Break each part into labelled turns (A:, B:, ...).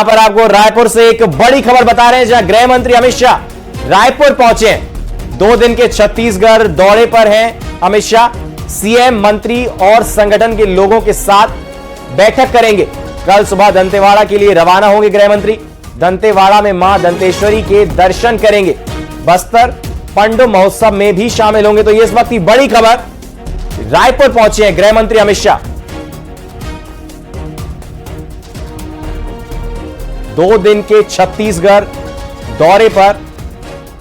A: यहां पर आपको रायपुर से एक बड़ी खबर बता रहे हैं, जहां गृह मंत्री अमित शाह रायपुर पहुंचे हैं। 2 दिन के छत्तीसगढ़ दौरे पर हैं अमित शाह। सीएम, मंत्री और संगठन के लोगों के साथ बैठक करेंगे। कल सुबह दंतेवाड़ा के लिए रवाना होंगे गृह मंत्री। दंतेवाड़ा में मां दंतेश्वरी के दर्शन करेंगे। बस्तर पंडो महोत्सव में भी शामिल होंगे। तो ये इस वक्त की बड़ी खबर, रायपुर पहुंचे हैं गृह मंत्री अमित शाह। 2 दिन के छत्तीसगढ़ दौरे पर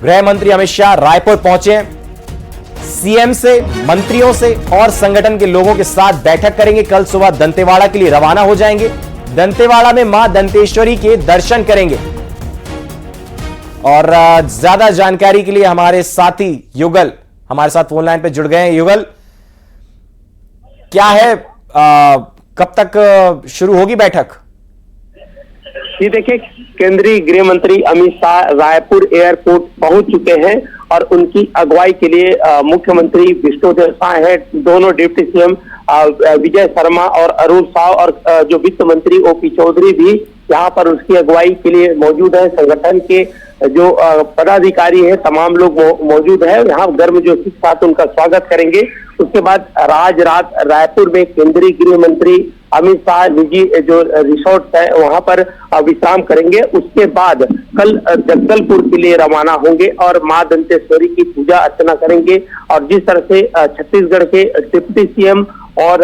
A: गृह मंत्री अमित शाह रायपुर पहुंचे हैं। सीएम से, मंत्रियों से और संगठन के लोगों के साथ बैठक करेंगे। कल सुबह दंतेवाड़ा के लिए रवाना हो जाएंगे। दंतेवाड़ा में मां दंतेश्वरी के दर्शन करेंगे। और ज्यादा जानकारी के लिए हमारे साथी युगल हमारे साथ फोन लाइन पे जुड़ गए हैं। युगल, क्या है, कब तक शुरू होगी बैठक?
B: ये देखिए, केंद्रीय गृह मंत्री अमित शाह रायपुर एयरपोर्ट पहुंच चुके हैं और उनकी अगुवाई के लिए मुख्यमंत्री विष्णुदेव साय है, दोनों डिप्टी सीएम विजय शर्मा और अरुण साव और जो वित्त मंत्री ओपी चौधरी भी यहाँ पर उसकी अगुवाई के लिए मौजूद है। संगठन के जो पदाधिकारी है तमाम लोग मौजूद है। यहाँ गर्मजोशी के साथ उनका स्वागत करेंगे। उसके बाद आज रात रायपुर में केंद्रीय गृह मंत्री अमित शाह निजी जो रिसोर्ट है वहां पर विश्राम करेंगे। उसके बाद कल जगदलपुर के लिए रवाना होंगे और मां दंतेश्वरी की पूजा अर्चना करेंगे। और जिस तरह से छत्तीसगढ़ के डिप्टी सीएम और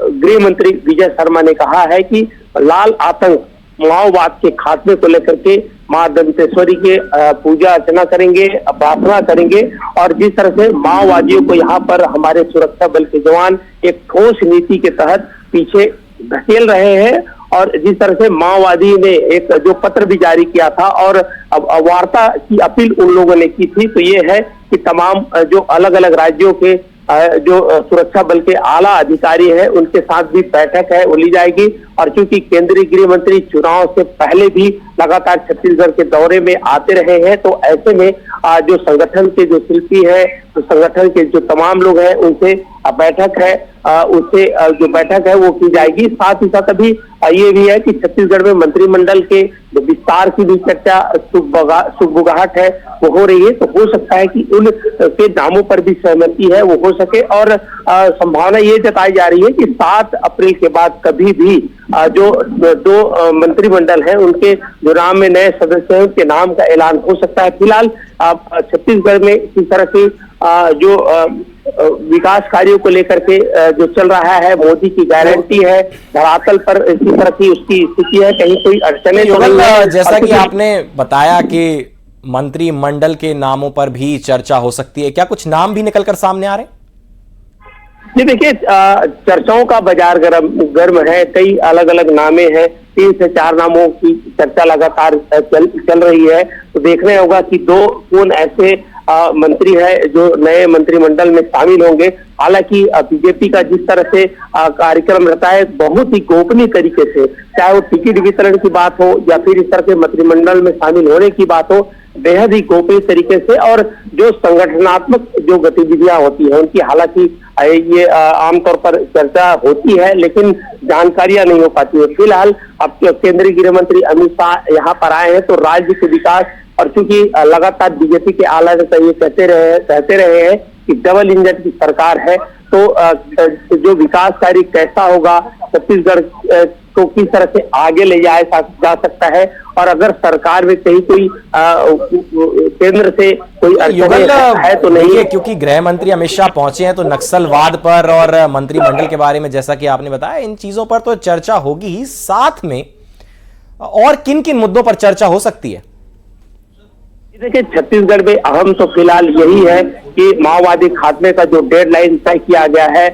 B: गृह मंत्री विजय शर्मा ने कहा है कि लाल आतंक, माओवाद के खात्मे को लेकर के मां दंतेश्वरी के पूजा अर्चना करेंगे, प्रार्थना करेंगे। और जिस तरह से माओवादियों को यहाँ पर हमारे सुरक्षा बल के जवान एक ठोस नीति के तहत पीछे धकेल रहे हैं और जिस तरह से माओवादी ने एक जो पत्र भी जारी किया था और वार्ता की अपील उन लोगों ने की थी, तो ये है कि तमाम जो अलग अलग राज्यों के जो सुरक्षा बल के आला अधिकारी हैं उनके साथ भी बैठक है वो ली जाएगी। और चूंकि केंद्रीय गृह मंत्री चुनाव से पहले भी लगातार छत्तीसगढ़ के दौरे में आते रहे हैं, तो ऐसे में जो संगठन के जो शिल्पी है, तो संगठन के जो तमाम लोग हैं उनसे बैठक है, उससे जो बैठक है वो की जाएगी। साथ ही साथ अभी ये भी है कि छत्तीसगढ़ में मंत्रिमंडल के विस्तार की भी चर्चा सुगबुगाहट है वो हो रही है। तो हो सकता है कि उन के नामों पर भी सहमति है वो हो सके। और संभावना ये जताई जा रही है कि 7 अप्रैल के बाद कभी भी जो 2 मंत्रिमंडल है उनके जो नाम में नए सदस्यों के नाम का ऐलान हो सकता है। फिलहाल छत्तीसगढ़ में इसी तरह से जो विकास कार्यों को लेकर के जो चल रहा है, मोदी की गारंटी है, धरातल पर इसी तरह की उसकी स्थिति है, कहीं कोई अड़चने तो नहीं है।
A: जैसा कि आपने बताया कि मंत्रिमंडल के नामों पर भी चर्चा हो सकती है, क्या कुछ नाम भी निकलकर सामने आ रहे हैं?
B: जी देखिए, चर्चाओं का बाजार गर्म है। कई अलग अलग नामे हैं, 3 से 4 नामों की चर्चा लगातार चल रही है। तो देखना होगा कि 2 कौन ऐसे मंत्री है जो नए मंत्रिमंडल में शामिल होंगे। हालांकि बीजेपी का जिस तरह से कार्यक्रम रहता है बहुत ही गोपनीय तरीके से, चाहे वो टिकट वितरण की बात हो या फिर इस तरह के मंत्रिमंडल में शामिल होने की बात हो, बेहद ही गोपनीय तरीके से। और जो संगठनात्मक जो गतिविधियां होती है उनकी हालांकि ये आमतौर पर चर्चा होती है लेकिन जानकारियां नहीं हो पाती है। फिलहाल अब केंद्रीय गृह मंत्री अमित शाह यहाँ पर आए हैं तो राज्य के विकास, और चूंकि लगातार बीजेपी के आला नेता ये कहते रहे हैं कि डबल इंजन की सरकार है, तो जो विकास कार्य कैसा होगा, छत्तीसगढ़ को किस तरह से आगे ले जा सकता है, और अगर सरकार में कहीं कोई केंद्र से कोई अड़चन है तो नहीं है।
A: क्योंकि गृह मंत्री अमित शाह पहुंचे हैं तो नक्सलवाद पर और मंत्रिमंडल के बारे में जैसा कि आपने बताया, इन चीजों पर तो चर्चा होगी ही, साथ में और किन किन मुद्दों पर चर्चा हो सकती है?
B: देखिए, छत्तीसगढ़ में अहम तो फिलहाल यही है कि माओवादी खात्मे का जो डेडलाइन तय किया गया है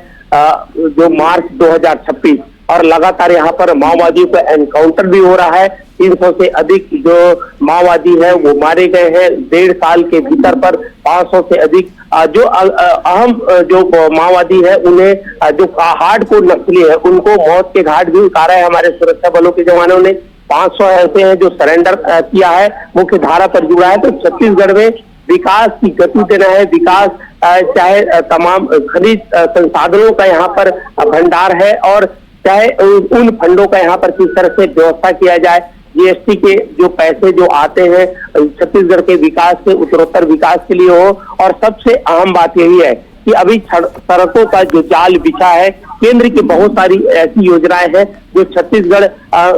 B: जो मार्च 2026, और लगातार यहाँ पर माओवादियों का एनकाउंटर भी हो रहा है। 300 से अधिक जो माओवादी है वो मारे गए हैं 1.5 साल के भीतर पर। 500 से अधिक जो अहम जो माओवादी है उन्हें जो हार्डकोर नक्सली है उनको मौत के घाट भी उतारा है हमारे सुरक्षा बलों के जवानों ने। 500 ऐसे हैं जो सरेंडर किया है, मुख्य धारा पर जुड़ा है। तो छत्तीसगढ़ में विकास की गति देना है, विकास चाहे तमाम खनिज संसाधनों का यहाँ पर भंडार है, और चाहे उन फंडों का यहाँ पर किस तरह से व्यवस्था किया जाए, जीएसटी के जो पैसे जो आते हैं छत्तीसगढ़ के विकास से, उत्तरोत्तर विकास के लिए हो। और सबसे अहम बात यही है कि अभी सड़कों का जो जाल बिछा है, केंद्र की बहुत सारी ऐसी योजनाएं हैं जो छत्तीसगढ़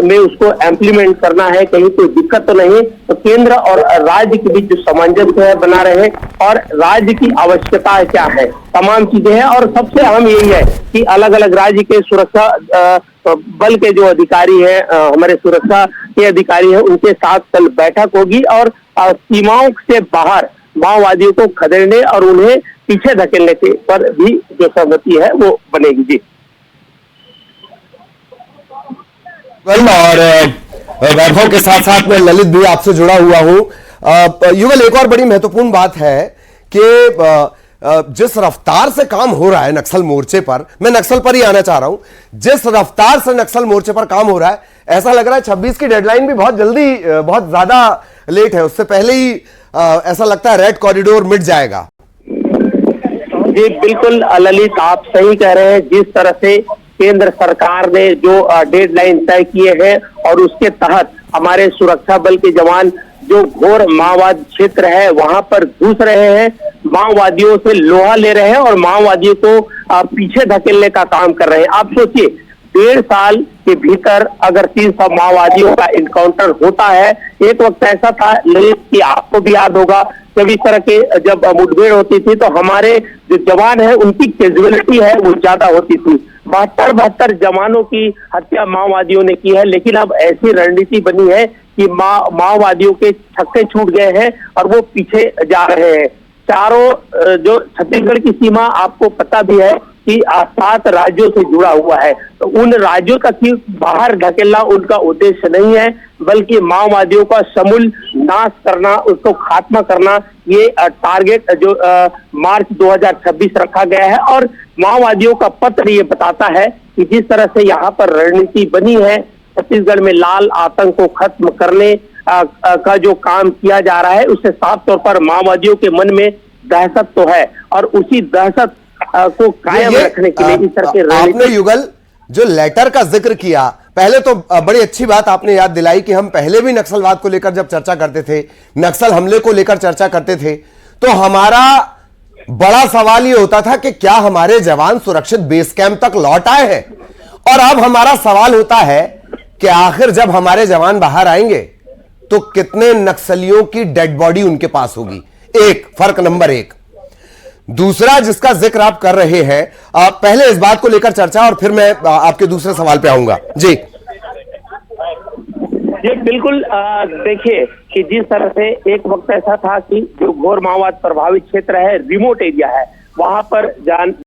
B: में उसको इम्प्लीमेंट करना है, कहीं कोई दिक्कत तो नहीं। तो केंद्र और राज्य के बीच जो सामंजस्य है बना रहे और राज्य की आवश्यकता क्या है, तमाम चीजें हैं। और सबसे अहम यही है कि अलग अलग राज्य के सुरक्षा बल के जो अधिकारी हैं, हमारे सुरक्षा के अधिकारी हैं, उनके साथ कल बैठक होगी और सीमाओं से बाहर माओवादियों को खदेड़ने और उन्हें पीछे धकेलने के पर भी जो सहमति है वो बनेगी। जी
C: और वैभव के साथ साथ मैं ललित भी आपसे जुड़ा हुआ हूं। युगल, एक और बड़ी महत्वपूर्ण बात है कि जिस रफ्तार से काम हो रहा है नक्सल मोर्चे पर, मैं नक्सल पर ही आना चाह रहा हूं, जिस रफ्तार से नक्सल मोर्चे पर काम हो रहा है, ऐसा लग रहा है 26 की डेडलाइन भी बहुत जल्दी, बहुत ज्यादा लेट है, उससे पहले ही ऐसा लगता है रेड कॉरिडोर मिट जाएगा।
B: जी बिल्कुल ललित, आप सही कह रहे हैं। जिस तरह से केंद्र सरकार ने जो डेडलाइन तय किए हैं और उसके तहत हमारे सुरक्षा बल के जवान जो घोर माओवाद क्षेत्र है वहां पर घुस रहे हैं, माओवादियों से लोहा ले रहे हैं और माओवादियों को पीछे धकेलने का काम कर रहे हैं। आप सोचिए, 1.5 साल के भीतर अगर 300 माओवादियों का इनकाउंटर होता है। एक वक्त ऐसा था ललित कि आपको भी याद होगा, जब इस तरह के जब मुठभेड़ होती थी तो हमारे जो जवान है उनकी कैजुअलिटी है वो ज्यादा होती थी। 72 जवानों की हत्या माओवादियों ने की है। लेकिन अब ऐसी रणनीति बनी है कि माओवादियों के छक्के छूट गए हैं और वो पीछे जा रहे हैं। चारों जो छत्तीसगढ़ की सीमा आपको पता भी है कि 7 राज्यों से जुड़ा हुआ है, तो उन राज्यों तक ही बाहर ढकेलना उनका उद्देश्य नहीं है, बल्कि माओवादियों का समूल नाश करना, उसको खात्मा करना, ये टारगेट जो मार्च 2026 रखा गया है। और माओवादियों का पत्र ये बताता है कि जिस तरह से यहाँ पर रणनीति बनी है, छत्तीसगढ़ में लाल आतंक को खत्म करने का जो काम किया जा रहा है, उससे साफ तौर पर माओवादियों के मन में दहशत तो है और उसी दहशत को कायम रखने के लिए इस तरह के
C: आपने युगल जो लेटर का जिक्र किया, पहले तो बड़ी अच्छी बात आपने याद दिलाई कि हम पहले भी नक्सलवाद को लेकर जब चर्चा करते थे, नक्सल हमले को लेकर चर्चा करते थे, तो हमारा बड़ा सवाल यह होता था कि क्या हमारे जवान सुरक्षित बेस कैंप तक लौट आए हैं। और अब हमारा सवाल होता है कि आखिर जब हमारे जवान बाहर आएंगे तो कितने नक्सलियों की डेड बॉडी उनके पास होगी। एक फर्क नंबर 1। दूसरा जिसका जिक्र आप कर रहे हैं, पहले इस बात को लेकर चर्चा और फिर मैं आपके दूसरे सवाल पे आऊंगा। जी
B: बिल्कुल, देखिए कि जिस तरह से एक वक्त ऐसा था कि जो घोर माओवाद प्रभावित क्षेत्र है, रिमोट एरिया है, वहां पर